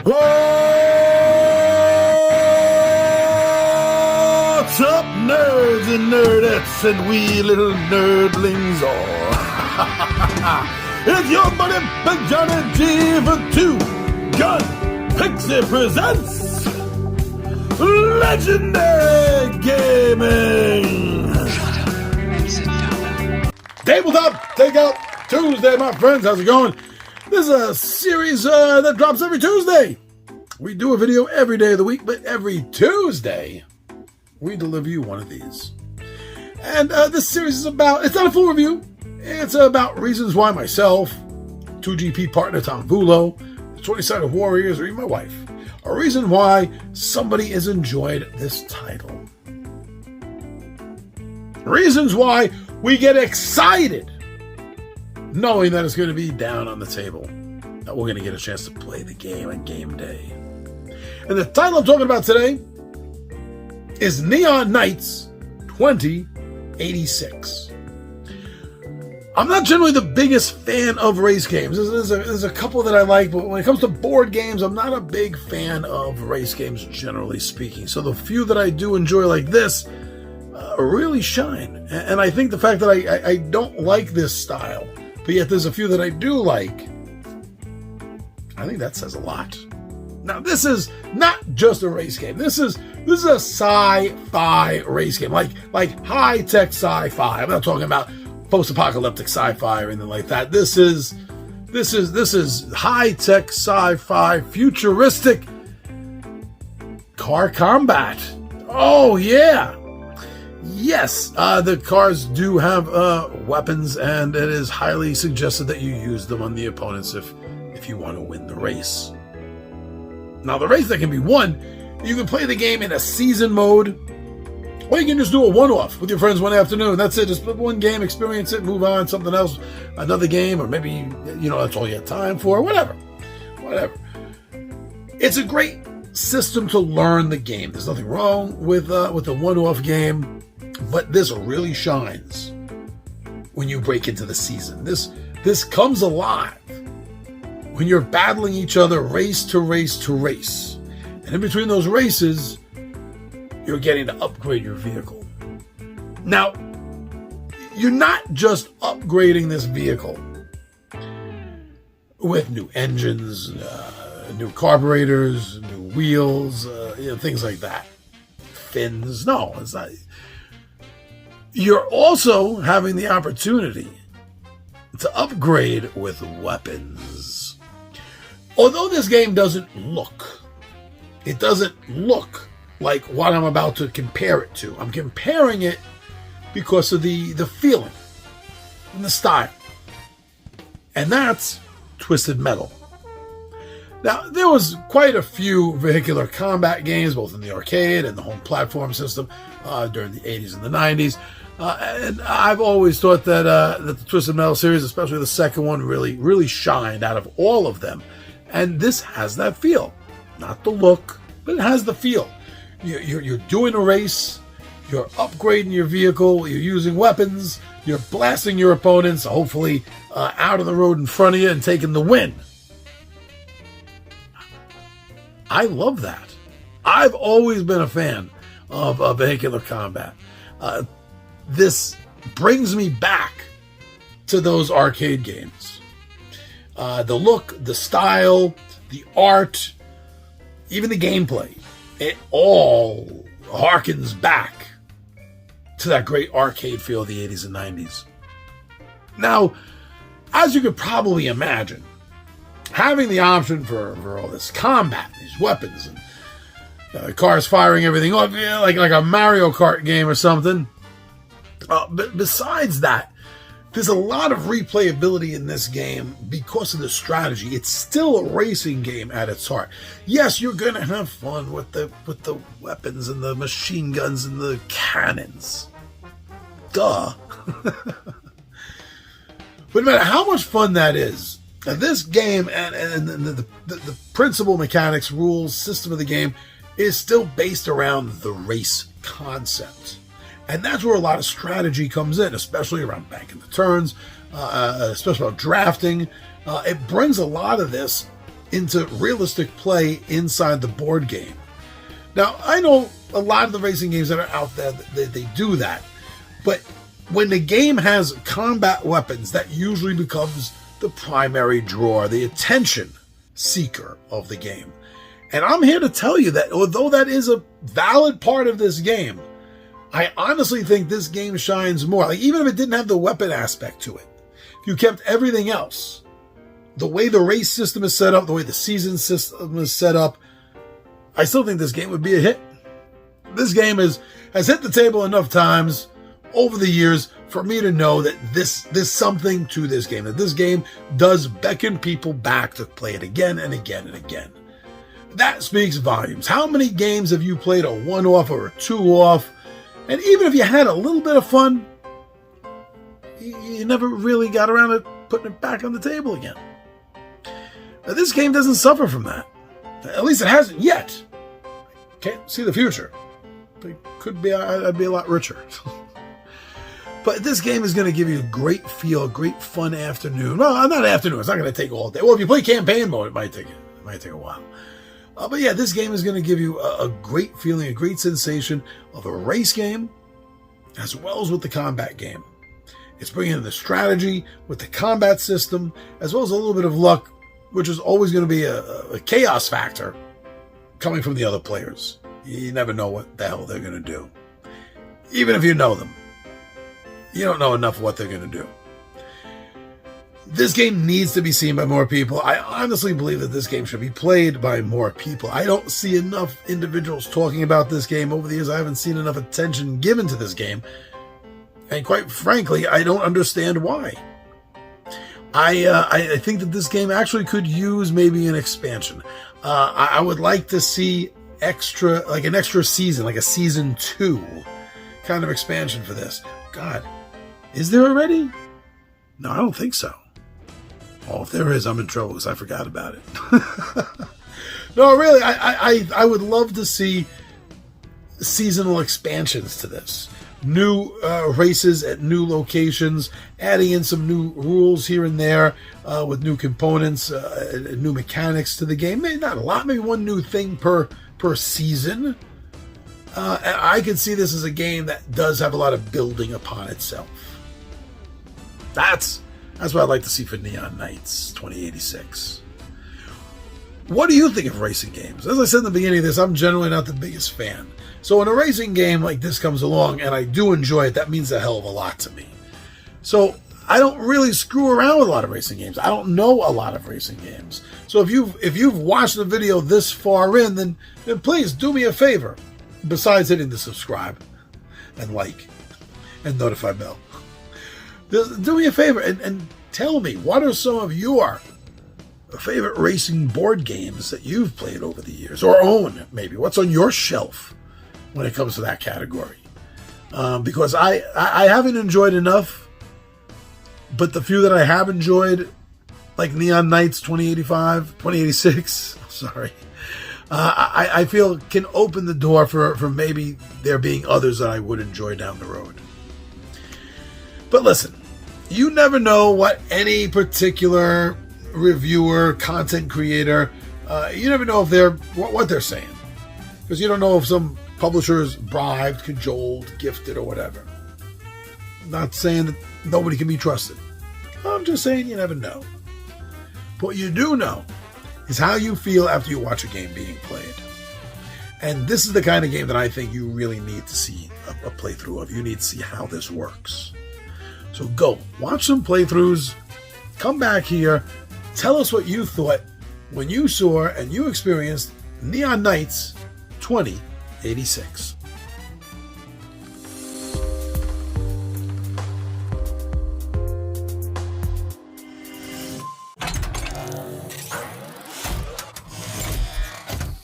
What's up, nerds and nerdettes and wee little nerdlings all? It's your buddy Big Johnny G for Two Gun Pixie presents Legendary Gaming. Shut up and sit down. Tabletop Takeout Tuesday, my friends. How's it going? This is a series that drops every Tuesday. We do a video every day of the week, but every Tuesday, we deliver you one of these. And this series is about, it's not a full review. It's about reasons why myself, 2GP partner Tom Vulo, the 20-sided Warriors, or even my wife, a reason why somebody has enjoyed this title. Reasons why we get excited knowing that it's going to be down on the table, that we're going to get a chance to play the game on game day. And the title I'm talking about today is Neon Knights 2086. I'm not generally the biggest fan of race games. There's a couple that I like, but when it comes to board games, I'm not a big fan of race games, generally speaking. So the few that I do enjoy like this really shine. And I think the fact that I don't like this style, but yet there's a few that I do like, I think that says a lot. Now, this is not just a race game. This is a sci-fi race game, like high-tech sci-fi. I'm not talking about post-apocalyptic sci-fi or anything like that. This is high-tech sci-fi, futuristic car combat. Oh yeah. Yes, the cars do have weapons, and it is highly suggested that you use them on the opponents if you want to win the race. Now, the race that can be won, you can play the game in a season mode, or you can just do a one-off with your friends one afternoon. That's it. Just put one game, experience it, move on, something else, another game, or maybe, that's all you have time for, whatever. It's a great system to learn the game. There's nothing wrong with the one-off game. But this really shines when you break into the season. This comes alive when you're battling each other race to race to race. And in between those races, you're getting to upgrade your vehicle. Now, you're not just upgrading this vehicle with new engines, new carburetors, new wheels, things like that. Fins. No, it's not. You're also having the opportunity to upgrade with weapons. Although this game doesn't look like what I'm about to compare it to. I'm comparing it because of the feeling and the style. And that's Twisted Metal. Now, there was quite a few vehicular combat games, both in the arcade and the home platform system, during the 80s and the 90s. And I've always thought that the Twisted Metal series, especially the second one, really shined out of all of them. And this has that feel. Not the look, but it has the feel. You're doing a race, you're upgrading your vehicle, you're using weapons, you're blasting your opponents, hopefully out of the road in front of you and taking the win. I love that. I've always been a fan of vehicular combat. This brings me back to those arcade games. The look, the style, the art, even the gameplay, it all harkens back to that great arcade feel of the 80s and 90s. Now, as you could probably imagine, having the option for all this combat, these weapons, and cars firing everything off, like a Mario Kart game or something. But besides that, there's a lot of replayability in this game because of the strategy. It's still a racing game at its heart. Yes, you're going to have fun with the weapons and the machine guns and the cannons. Duh. But no matter how much fun that is, this game and the principal mechanics, rules, system of the game is still based around the race concept. And that's where a lot of strategy comes in, especially around banking the turns, especially about drafting. It brings a lot of this into realistic play inside the board game. Now, I know a lot of the racing games that are out there, they do that. But when the game has combat weapons, that usually becomes the primary draw, the attention seeker of the game. And I'm here to tell you that although that is a valid part of this game, I honestly think this game shines more. Like, even if it didn't have the weapon aspect to it, if you kept everything else, the way the race system is set up, the way the season system is set up, I still think this game would be a hit. This game has hit the table enough times over the years for me to know that there's something to this game, that this game does beckon people back to play it again and again and again. That speaks volumes. How many games have you played a one-off or a two-off, and even if you had a little bit of fun, you never really got around to putting it back on the table again? Now, this game doesn't suffer from that. At least it hasn't yet. Can't see the future. But it could be, I'd be a lot richer. But this game is going to give you a great feel, a great fun afternoon. Well, not afternoon. It's not going to take all day. Well, if you play campaign mode, it might take a while. But yeah, this game is going to give you a great feeling, a great sensation of a race game, as well as with the combat game. It's bringing in the strategy with the combat system, as well as a little bit of luck, which is always going to be a chaos factor coming from the other players. You never know what the hell they're going to do. Even if you know them, you don't know enough of what they're going to do. This game needs to be seen by more people. I honestly believe that this game should be played by more people. I don't see enough individuals talking about this game over the years. I haven't seen enough attention given to this game. And quite frankly, I don't understand why. I think that this game actually could use maybe an expansion. I would like to see an extra season, like a season 2 kind of expansion for this. God, is there already? No, I don't think so. Oh, if there is, I'm in trouble because I forgot about it. No, really, I would love to see seasonal expansions to this. New races at new locations, adding in some new rules here and there with new components, new mechanics to the game. Maybe not a lot, maybe one new thing per season. I can see this as a game that does have a lot of building upon itself. That's what I'd like to see for Neon Knights 2086. What do you think of racing games? As I said in the beginning of this, I'm generally not the biggest fan. So when a racing game like this comes along and I do enjoy it, that means a hell of a lot to me. So I don't really screw around with a lot of racing games. I don't know a lot of racing games. So if you've watched the video this far in, then please do me a favor. Besides hitting the subscribe and like and notify bell, do me a favor and tell me, what are some of your favorite racing board games that you've played over the years, or own maybe? What's on your shelf when it comes to that category? Because I haven't enjoyed enough, but the few that I have enjoyed, like Neon Knights 2086, sorry, I feel can open the door for maybe there being others that I would enjoy down the road. But listen, you never know what any particular reviewer, content creator, you never know if what they're saying. Because you don't know if some publisher is bribed, cajoled, gifted, or whatever. I'm not saying that nobody can be trusted. I'm just saying you never know. But what you do know is how you feel after you watch a game being played. And this is the kind of game that I think you really need to see a playthrough of. You need to see how this works. So go, watch some playthroughs, come back here, tell us what you thought when you saw and you experienced Neon Knights 2086.